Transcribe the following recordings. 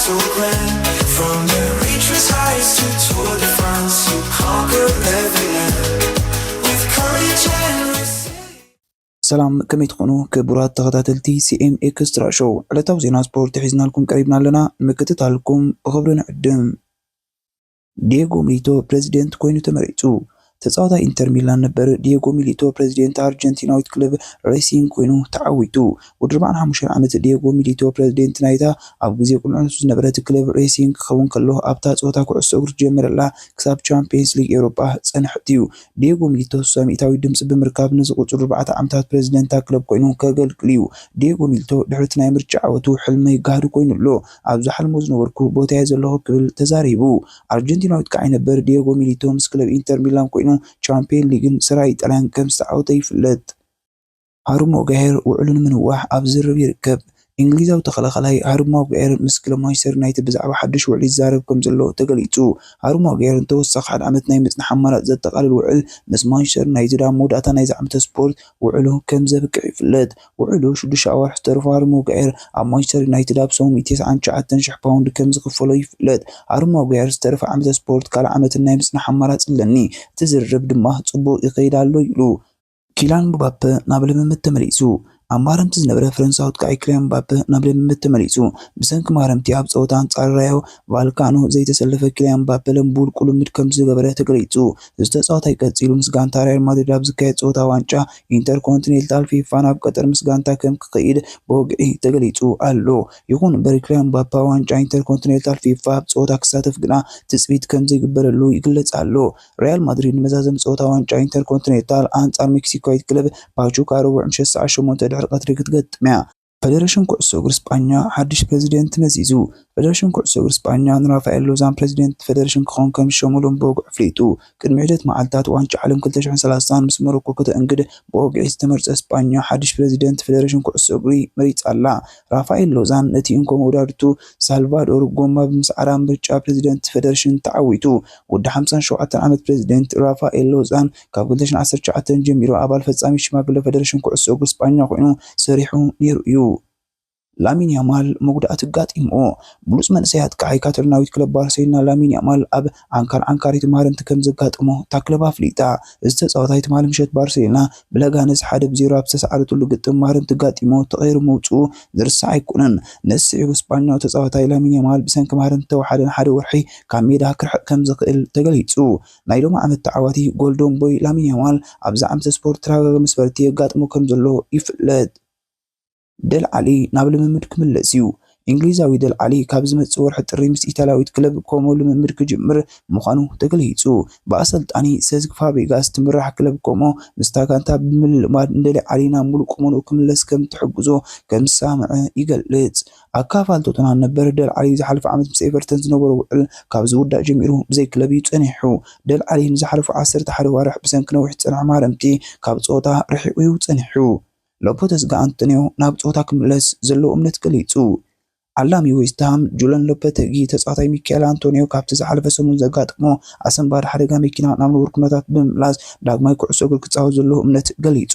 so grand. From the reaches heights to Tour de France, you conquer every land with courage and resilience. ሰላም ከመይ ትኾኑ ክቡራት ተኸታተልቲ ሲኤም ኤክስትራ ሾው ዕለታዊ ዜና ስፖርት ሒዝናልኩም ቀሪብና ኣለና ንምክትታልኩም ብኽብሪ ንዕድም። ዲየጎ ሚሊቶ ፕሬዚደንት ኮይኑ ተመሪጹ። ተጻዋታይ ኢንተር ሚላን ነበር ዲየጎ ሚሊቶ ፕሬዚደንት አርጀንቲናዊት ክለብ ሬሲንግ ኮይኑ ተዓዊቱ። ወዲ 45 ዓመት ዲየጎ ሚሊቶ ፕሬዚደንት ናይታ ኣብ ግዜ ቁልዕነቱ ዝነበረት ክለብ ሬሲንግ ክኸውን ከሎ ኣብታ ጸወታ ኩዕሶ እግሪ ጀመረላ ክሳብ ቻምፒየንስ ሊግ ኤውሮጳ ጸንሐት እዩ። ዲየጎ ሚሊቶ ሰሚታዊ ድምፂ ብምርካብ ንዝቕፅሉ 4 ዓመታት ፕሬዚደንት ክለብ ኮይኑ ከገልግል እዩ። ዲየጎ ሚሊቶ ድሕሪ ናይ ምርጫ ዓወቱ ሕልመይ ጋህዲ ኮይኑ ኣሎ ኣብ ዝሓልሞ ዝነበርኩ ቦታየ ዘለኹ ክብል ተዛሪቡ። አርጀንቲናዊት ከዓይ ነበር ዲየጎ ሚሊቶ ምስ ክለብ ኢንተር ሚላን ኮይኑ ቻምፒየን ሊግን ስራይ ጣልያን ከም ዝተዓወተ ይፍለጥ። ሃሩሞ ጋሄር ውዕሉ ንምንዋሕ ኣብ ዝርብ ይርከብ። እንግሊዛዊ ተኸላኻላይ ሃሩሞ ጋሄር ምስ ክለብ ማንቸስተር ዩናይትድ ብዛዕባ ሓድሽ ውዕል ይዛረብ ከም ዘሎ ተገሊጹ። ሃሩሞ ጋሄር ተወሳኺ 1 ዓመት ናይ ምጽናሕ ኣማራጭ ዘጠቓልል ውዕል ምስ ማንቸስተር ዩናይትድ ኣብ መወዳእታ ናይ ዛዕምተ ስፖርት ውዕሉ ከም ዘብቅዕ ይፍለጥ። ውዕሉ 6 ኣዋርሕ ዝተረፈ ሃሩሞ ጋሄር ኣብ ማንቸስተር ዩናይትድ ኣብ 199,000 ፓውንድ ከም ዝኽፈሎ ይፍለጥ። ሃሩሞ ጋሄር ዝተረፈ ዓመተ ስፖርት ካልእ ዓመትን ናይ ምጽናሕ ኣማራጭ ኣለኒ እቲ ዝርብ ድማ ጽቡቕ ይኸይድ ኣሎ ኢሉ። ኪሊያን ምባፔ ናብ ልምምድ ተመሊሱ። ኣብ ማረምቲ ዝነበረ ፈረንሳዊት ከዓይ ኪሊያን ምባፔ ናብ ልምምድ ተመሊሱ። ብሰንኪ ማረምቲ ኣብ ጸወታ አንጻር ራዮ ቫልካኖ ዘይተሰለፈ ኪሊያን ምባፔ ለምቡል ቁልምድ ከም ዝገበረ ተገሊጹ። እዚ ተጻዋታይ ቀጺሉ ምስ ጋንታ ሪያል ማድሪድ ኣብ ዝካየድ ጸወታ ዋንጫ ኢንተርኮንቲኔንታል ፊፋ ናብ ቀጠር ምስ ጋንታ ከም ክኸይድ ብወግዒ ተገሊጹ ኣሎ። ይኹን እምበር ኪሊያን ምባፔ ዋንጫ ኢንተርኮንቲኔንታል ፊፋ ኣብ ጸወታ ክሳተፍ ግና ትጽቢት ከም ዘይግበረሉ ይግለጽ ኣሎ። ሪያል ማድሪድ ንመዛዘም ጸወታ ዋንጫ ኢንተርኮንቲኔንታል አንጻር ሜክሲኮዊት ክለብ ፓቹካ ረቡዕ ምሸት ሰዓት 8 ድሕሪ ቀትሪ ክትገጥም እያ። ፌደሬሽን ኩዕሶ እግሪ ስጳኛ ሓድሽ ፕሬዚደንት መዚዙ። ፌደሬሽን ኩዕሶ እግሪ ስጳኛ ንራፋኤል ሎዛን ፕሬዚደንት ፌደሬሽን ክኾን ከም ዝሸመሎም ብወግዒ ኣፍሊጡ። ቅድሚ ዑደት መዓልትታት ዋንጫ ዓለም 2030 ምስ ሞሮኮ ክትእንግድ ብወግዒ ዝተመርጸ ስጳኛ ሓድሽ ፕሬዚደንት ፌደሬሽን ኩዕሶ እግሪ መሪጻ ኣላ። ራፋኤል ሎዛን ነቲ እንኮ መውዳድቱ ሳልቫዶር ጎማ ብምስዓራ ምርጫ ፕሬዚደንት ፌደሬሽን ተዓዊቱ። ወዲ 57 ዓመት ፕሬዚደንት ራፋኤል ሎዛን ካብ 2019 ጀሚሩ ኣባል ፈጻሚ ሽማግለ ፌደሬሽን ኩዕሶ እግሪ ስጳኛ ኮይኑ ሰሪሑ ነይሩ እዩ። ላሚን ያማል መጉዳእቲ ኣጋጢምኦ። ብሉጽ መንእሰያት ከዓይ ካታሎናዊት ክለብ ባርሴሎና ላሚን ያማል ኣብ አንካሪት ማረምቲ ከም ዘጋጥሞ እታ ክለብ ኣፍሊጣ። እዚ ተጻዋታይ ትማሊ ምሸት ባርሴሎና ብለጋነስ 1-0 ኣብ ዝተሰዓረትሉ ግጥም ማረምቲ ጋጢሞ ተቐይሩ መውጽኡ ዝርሳዕ ኣይኮነን። ነስዒቡ ስጳኛዊ ተጻዋታይ ላሚን ያማል ብሰንኪ ማረምቲ ተዋሓደን 1 ወርሒ ካብ ሜዳ ክርሕቕ ከም ዝኽእል ተገሊጹ። ናይ ሎሚ ዓመት ተዓዋቲ ጎልደን ቦይ ላሚን ያማል ኣብ ዛዕምተ ስፖርት ተረጋጋሚ መስፈርቲ የጋጥሞ ከም ዘሎ ይፍለጥ። ደል ዓሊ ናብ ልምምድ ክምለስ እዩ። እንግሊዛዊ ደል ዓሊ ካብ ዝመጽእ ወርሒ ጥሪ ምስ ኢታልያዊት ክለብ ኮሞ ልምምድ ክጅምር ምዃኑ ተገሊጹ። ብኣሰልጣኒ ሴስክ ፋብሪጋስ ትምራሕ ክለብ ኮሞ ምስታ ጋንታ ብምልማድ ደል ዓሊ ናብ ሙሉእ ቁመንኡ ክምለስ ከም ትሕግዞ ከም ዝሰምዐ ይገልጽ። ኣካፋል ቶተንሃም ነበር ደል ዓሊ ዝሓለፈ ዓመት ምስ ኤቨርተን ዝነበሮ ውዕል ካብ ዝውዳእ ጀሚሩ ብዘይ ክለብ ጸኒሑ። ደል ዓሊ ንዝሓለፉ 11 ወርሕ ብሰንኪ ነዊሕ ጽንዕ ማረምቲ ካብ ጸወታ ርሒቑ እዩ ጸኒሑ። ሎፖቴዝ አንቶኒዮ ናብ ጸወታ ክምለስ ዘለዎ እምነት ገሊጹ። ዓላሚ ዌስትሃም ጁለን ሎፔቴጊ ተጻዋታይ ሚካኤል አንቶኒዮ ካብቲ ዝሓለፈ ሰሙን ዘጋጥሞ ኣሰንባዲ ሓደጋ መኪና ናብ ነብሩ ኩነታት ብምምላስ ዳግማይ ኩዕሶ እግሪ ክጻወት ዘለዎ እምነት ገሊጹ።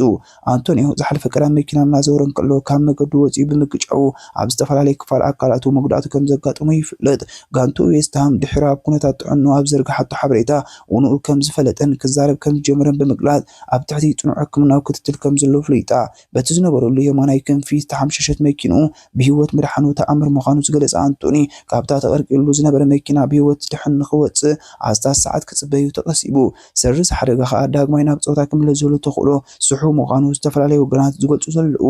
አንቶኒዮ ዝሓለፈ ቀዳም መኪና እናዘወረ ከሎ ካብ መገዱ ወፂኡ ብምግጫው ኣብ ዝተፈላለየ ክፋል ኣካላቱ መጉዳእቲ ከም ዘጋጥሞ ይፍለጥ። ጋንቱ ዌስትሃም ድሕሪ ኣብ ኩነታት ጥዕንኡ ኣብ ዘርግሓቶ ሓበሬታ ውንኡ ከም ዝፈለጠን ክዛረብ ከም ዝጀመረን ብምግላጽ ኣብ ትሕቲ ጽኑዕ ሕክምናዊ ክትትል ከም ዘሎ ፍሊጣ። በቲ ዝነበረሉ የማናይ ክንፊ ዝተሓምሸሸት መኪንኡ ብሂወት ምድሓኑ ተኣምር ምዃኑ ዝገለጸ አንቶኒ ካብታ ተቐርቂሉ ዝነበረ መኪና ብሂወት ድሕን ንኽወፅእ ኣስታት ሰዓት ክጽበዩ ተቐሲቡ። ሰርዝ ሓደጋ ከዓ ዳግማይ ናብ ጸወታ ክምለስ ዘሎ ተኽእሎ ስሑ ምዃኑ ዝተፈላለዩ ወገናት ዝገልጹ ዘለዉ።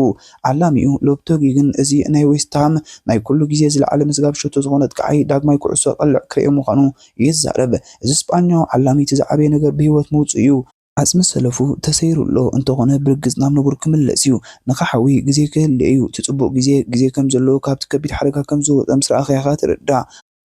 ዓላሚኡ ሎፔቴጊ ግን እዚ ናይ ዌስትሃም ናይ ኩሉ ግዜ ዝለዓለ መዝጋብ ሸቶ ዝኾነት ከዓይ ዳግማይ ኩዕሶ ቀልዕ ክርኤ ምዃኑ ይዛረብ። እዚ ስጳኛዊ ዓላሚ እቲ ዝዓበየ ነገር ብሂወት ምውፅኡ እዩ። ዓጽሚ ሰለፉ ተሰይሩሎ እንተኾነ ብርግጽ ናብ ነብሩ ክምለስ እዩ። ንኻሓዊ ግዜ ክህልእ እዩ። እቲ ጽቡቕ ግዜ ከም ዘለዎ ካብቲ ከቢድ ሓደጋ ከም ዝወፀ ምስ ረኣኸ ኢኻ ትርዳእ።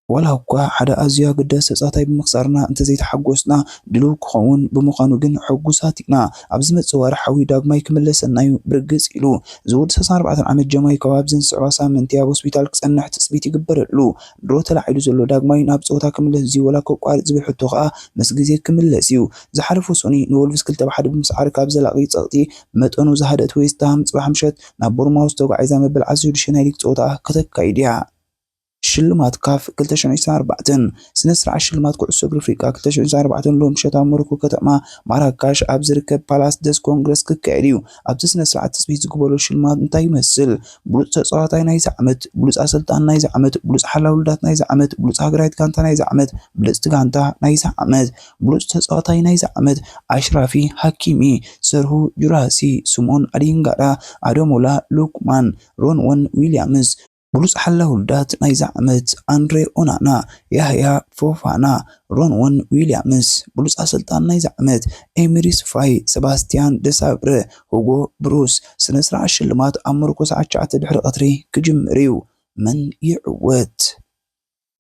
ዋላ እኳ ሓደ ኣዝዩ ኣገዳሲ ተጻዋታይ ብምኽሳርና እንተዘይተሓጎስና ድሉው ክኸውን ብምዃኑ ግን ሕጉሳት ኢና። ኣብ ዝመጽእ ወርሓዊ ዳግማይ ክምለሰና እዩ ብርግጽ ኢሉ። እዚ ወዲ 34 ዓመት ጀማይካዊ ኣብ ዘንስዕባ ሳምንቲ ኣብ ሆስፒታል ክጸንሕ ትጽቢት ይግበረሉ። ድሮ ተላዒሉ ዘሎ ዳግማይ ናብ ጸወታ ክምለስ እዚ ወላ ከቋርጥ ዝብል ሕቶ ከዓ ምስ ግዜ ክምለስ እዩ። ዝሓለፈ ሰኒ ንወልቭስ 2-1 ብምስዓር ካብ ዘላቒ ጸቕጢ መጠኑ ዝሃደት ዌስትሃም ጽባሕ ምሸት ናብ ቦርማውዝ ተጓዒዛ መበል 16 ናይ ሊግ ጸወታ ከተካይድ እያ። ሽልማት ካፍ 2024 ስነ ስርዓት ሽልማት ኩዕሶ እግሪ ኣፍሪቃ 2024 ሎም ምሸት ኣብ ሞሮኮ ከተማ ማራካሽ ኣብ ዝርከብ ፓላስ ደስ ኮንግረስ ክካየድ እዩ። ኣብዚ ስነ ስርዓት ትጽቢት ዝግበሮ ሽልማት እንታይ ይመስል? ብሉጽ ተጻዋታይ ናይዚ ዓመት፣ ብሉጽ ኣሰልጣኒ ናይዚ ዓመት፣ ብሉጽ ሓላዊ ውልዳት ናይዚ ዓመት፣ ብሉጽ ሃገራዊት ጋንታ ናይዚ ዓመት፣ ብሉጽ ጋንታ ናይዚ ዓመት፣ ብሉጽ ተጻዋታይ ናይዚ ዓመት ኣሽራፊ ሃኪሚ፣ ሰርሁ ጁራሲ፣ ስሞን ኣዲንጋዳ፣ ኣዶሞላ ሉክማን፣ ሮንወን ዊሊያምስ፣ ብሉጽ ሓላዊ ውልዳት ናይዚ ዓመት ኣንድሬ ኦናና፣ ያህያ ፎፋና፣ ሮንወን ዊሊያምስ፣ ብሉጽ ኣሰልጣኒ ናይዚ ዓመት ኤሚሪስ ፋይ፣ ሰባስቲያን ደሳብረ፣ ሁጎ ብሩስ። ስነ ስርዓት ሽልማት ኣብ ሞሮኮ ሰዓት 9 ድሕሪ ቀትሪ ክጅምር እዩ። መን ይዕወት?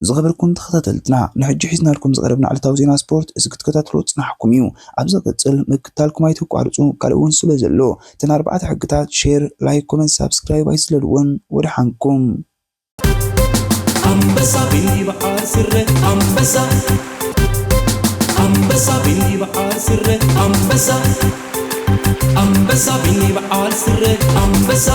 ዝኸበርኩም ተኸታተልትና ንሕጂ ሒዝናልኩም ዝቐረብና ዕለታዊ ዜና ስፖርት እዚ ክትከታተሉ ጽናሕኩም እዩ። ኣብ ዝቕጽል ምክትታልኩም ኣይተቋርጹ ካልእ እውን ስለ ዘሎ እተን 4 ሕግታት ሼር፣ ላይክ፣ ኮሜንት፣ ሳብስክራይብ ኣይስለልዎን ወድሓንኩም አንበሳ ቢኒ በዓል ስረ አንበሳ አንበሳ ቢኒ በዓል ስረ አንበሳ አንበሳ ቢኒ በዓል ስረ አንበሳ